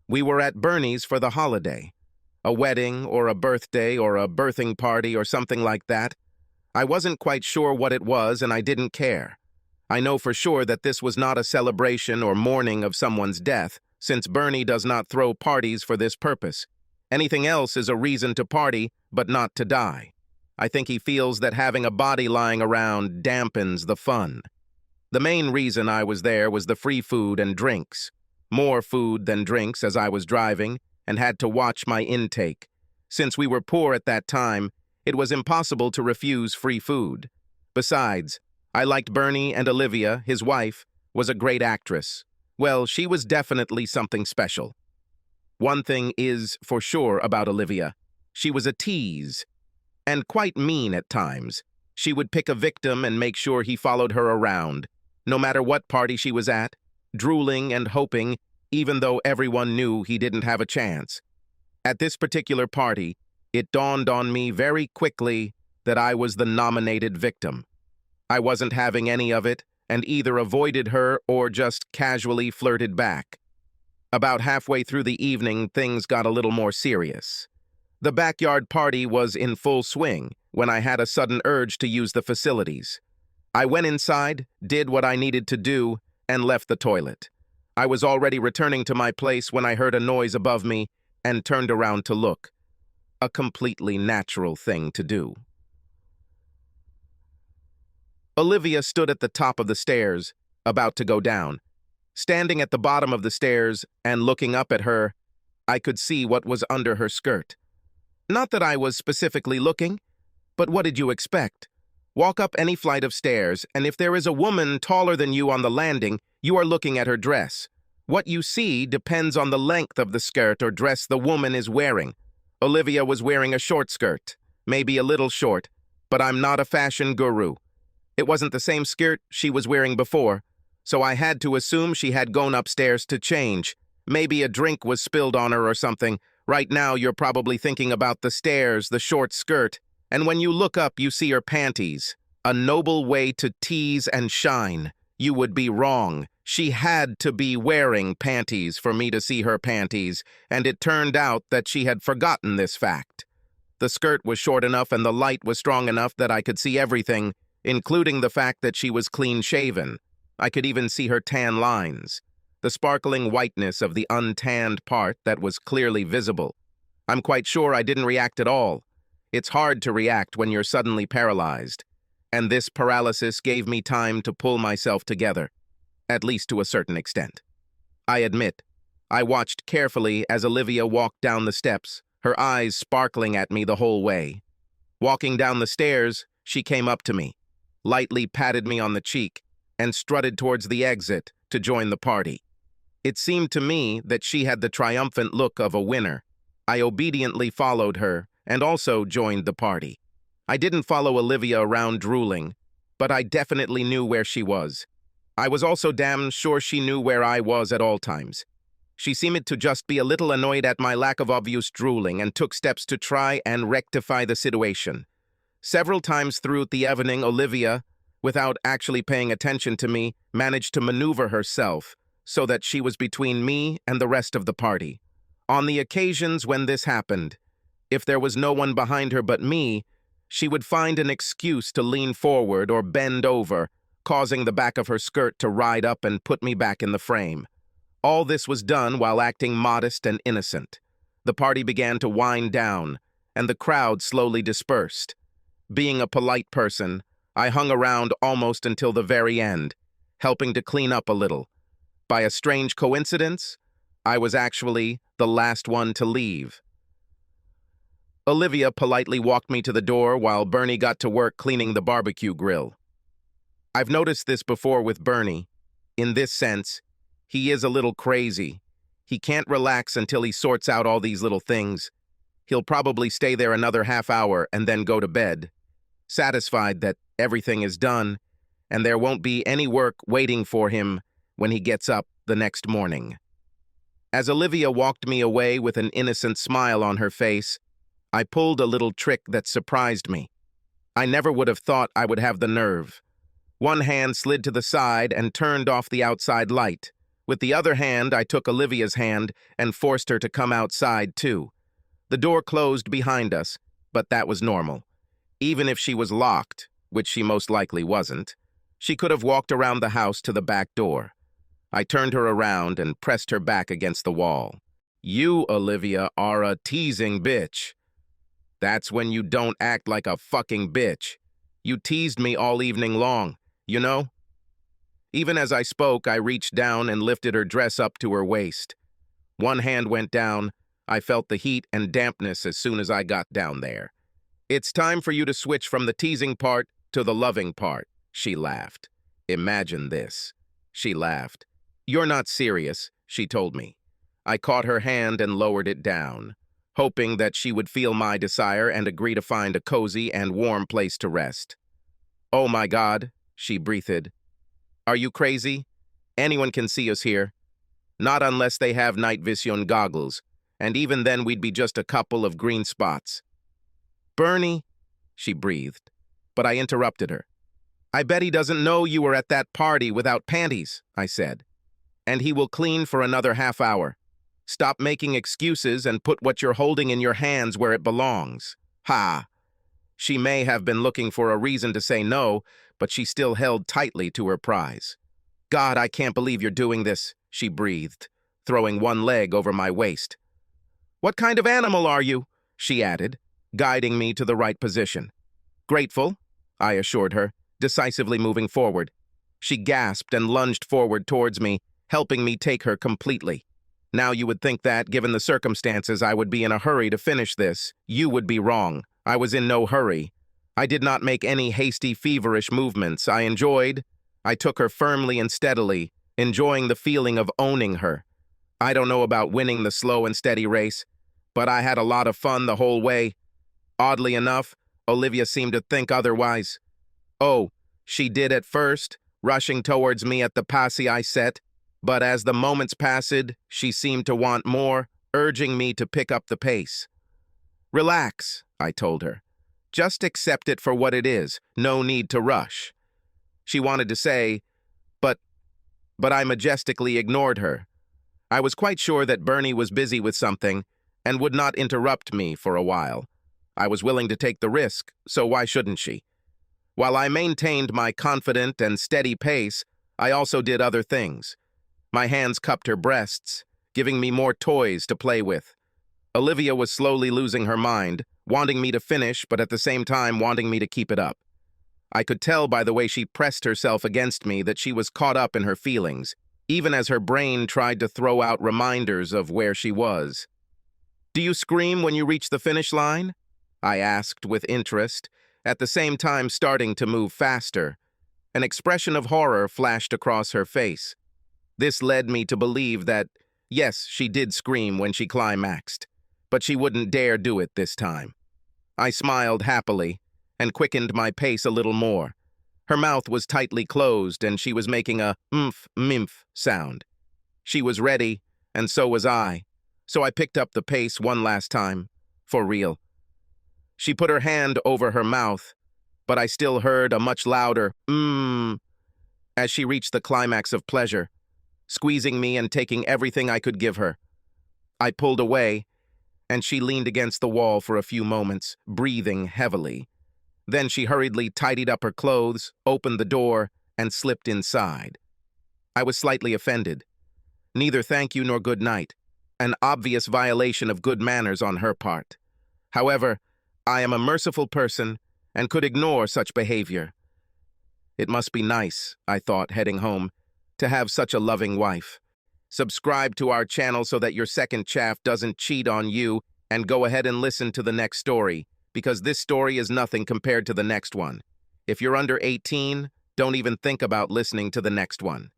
We were at Bernie's for the holiday. A wedding or a birthday or a birthing party or something like that. I wasn't quite sure what it was and I didn't care. I know for sure that this was not a celebration or mourning of someone's death, since Bernie does not throw parties for this purpose. Anything else is a reason to party, but not to die. I think he feels that having a body lying around dampens the fun. The main reason I was there was the free food and drinks. More food than drinks as I was driving, and had to watch my intake. Since we were poor at that time, it was impossible to refuse free food. Besides, I liked Bernie, and Olivia, his wife, was a great actress. Well, she was definitely something special. One thing is for sure about Olivia. She was a tease, and quite mean at times. She would pick a victim and make sure he followed her around, no matter what party she was at, drooling and hoping, even though everyone knew he didn't have a chance. At this particular party, it dawned on me very quickly that I was the nominated victim. I wasn't having any of it, and either avoided her or just casually flirted back. About halfway through the evening, things got a little more serious. The backyard party was in full swing when I had a sudden urge to use the facilities. I went inside, did what I needed to do, and left the toilet. I was already returning to my place when I heard a noise above me and turned around to look. A completely natural thing to do. Olivia stood at the top of the stairs, about to go down. Standing at the bottom of the stairs and looking up at her, I could see what was under her skirt. Not that I was specifically looking, but what did you expect? Walk up any flight of stairs, and if there is a woman taller than you on the landing, you are looking at her dress. What you see depends on the length of the skirt or dress the woman is wearing. Olivia was wearing a short skirt, maybe a little short, but I'm not a fashion guru. It wasn't the same skirt she was wearing before, so I had to assume she had gone upstairs to change. Maybe a drink was spilled on her or something. Right now you're probably thinking about the stairs, the short skirt, and when you look up you see her panties. A noble way to tease and shine. You would be wrong. She had to be wearing panties for me to see her panties, and it turned out that she had forgotten this fact. The skirt was short enough and the light was strong enough that I could see everything, including the fact that she was clean-shaven. I could even see her tan lines, the sparkling whiteness of the untanned part that was clearly visible. I'm quite sure I didn't react at all. It's hard to react when you're suddenly paralyzed, and this paralysis gave me time to pull myself together, at least to a certain extent. I admit, I watched carefully as Olivia walked down the steps, her eyes sparkling at me the whole way. Walking down the stairs, she came up to me, lightly patted me on the cheek, and strutted towards the exit to join the party. It seemed to me that she had the triumphant look of a winner. I obediently followed her and also joined the party. I didn't follow Olivia around drooling, but I definitely knew where she was. I was also damn sure she knew where I was at all times. She seemed to just be a little annoyed at my lack of obvious drooling and took steps to try and rectify the situation. Several times throughout the evening, Olivia, without actually paying attention to me, managed to maneuver herself so that she was between me and the rest of the party. On the occasions when this happened, if there was no one behind her but me, she would find an excuse to lean forward or bend over, causing the back of her skirt to ride up and put me back in the frame. All this was done while acting modest and innocent. The party began to wind down, and the crowd slowly dispersed. Being a polite person, I hung around almost until the very end, helping to clean up a little. By a strange coincidence, I was actually the last one to leave. Olivia politely walked me to the door while Bernie got to work cleaning the barbecue grill. I've noticed this before with Bernie. In this sense, he is a little crazy. He can't relax until he sorts out all these little things. He'll probably stay there another half hour and then go to bed, satisfied that everything is done and there won't be any work waiting for him when he gets up the next morning. As Olivia walked me away with an innocent smile on her face, I pulled a little trick that surprised me. I never would have thought I would have the nerve. One hand slid to the side and turned off the outside light, With the other hand, I took Olivia's hand and forced her to come outside, too. The door closed behind us, but that was normal. Even if she was locked, which she most likely wasn't, she could have walked around the house to the back door. I turned her around and pressed her back against the wall. You, Olivia, are a teasing bitch. That's when you don't act like a fucking bitch. You teased me all evening long, you know? Even as I spoke, I reached down and lifted her dress up to her waist. One hand went down. I felt the heat and dampness as soon as I got down there. It's time for you to switch from the teasing part to the loving part, she laughed. Imagine this. She laughed. You're not serious, she told me. I caught her hand and lowered it down, hoping that she would feel my desire and agree to find a cozy and warm place to rest. Oh my God, she breathed. Are you crazy? Anyone can see us here. Not unless they have night vision goggles, and even then we'd be just a couple of green spots. Bernie, she breathed, but I interrupted her. I bet he doesn't know you were at that party without panties, I said. And he will clean for another half hour. Stop making excuses and put what you're holding in your hands where it belongs. Ha! She may have been looking for a reason to say no, but she still held tightly to her prize. God, I can't believe you're doing this, she breathed, throwing one leg over my waist. What kind of animal are you? She added, guiding me to the right position. Grateful, I assured her, decisively moving forward. She gasped and lunged forward towards me, helping me take her completely. Now you would think that, given the circumstances, I would be in a hurry to finish this. You would be wrong. I was in no hurry. I did not make any hasty, feverish movements. I took her firmly and steadily, enjoying the feeling of owning her. I don't know about winning the slow and steady race, but I had a lot of fun the whole way. Oddly enough, Olivia seemed to think otherwise. Oh, she did at first, rushing towards me at the pace I set, but as the moments passed, she seemed to want more, urging me to pick up the pace. Relax, I told her. Just accept it for what it is, no need to rush. She wanted to say, but I majestically ignored her. I was quite sure that Bernie was busy with something and would not interrupt me for a while. I was willing to take the risk, so why shouldn't she? While I maintained my confident and steady pace, I also did other things. My hands cupped her breasts, giving me more toys to play with. Olivia was slowly losing her mind, wanting me to finish, but at the same time wanting me to keep it up. I could tell by the way she pressed herself against me that she was caught up in her feelings, even as her brain tried to throw out reminders of where she was. Do you scream when you reach the finish line? I asked with interest, at the same time starting to move faster. An expression of horror flashed across her face. This led me to believe that, yes, she did scream when she climaxed, but she wouldn't dare do it this time. I smiled happily and quickened my pace a little more. Her mouth was tightly closed and she was making a mimph sound. She was ready, and so was I, so I picked up the pace one last time, for real. She put her hand over her mouth, but I still heard a much louder as she reached the climax of pleasure, squeezing me and taking everything I could give her. I pulled away, and she leaned against the wall for a few moments, breathing heavily. Then she hurriedly tidied up her clothes, opened the door, and slipped inside. I was slightly offended. Neither thank you nor good night, an obvious violation of good manners on her part. However, I am a merciful person and could ignore such behavior. It must be nice, I thought, heading home, to have such a loving wife. Subscribe to our channel so that your second chaff doesn't cheat on you, and go ahead and listen to the next story, because this story is nothing compared to the next one. If you're under 18, don't even think about listening to the next one.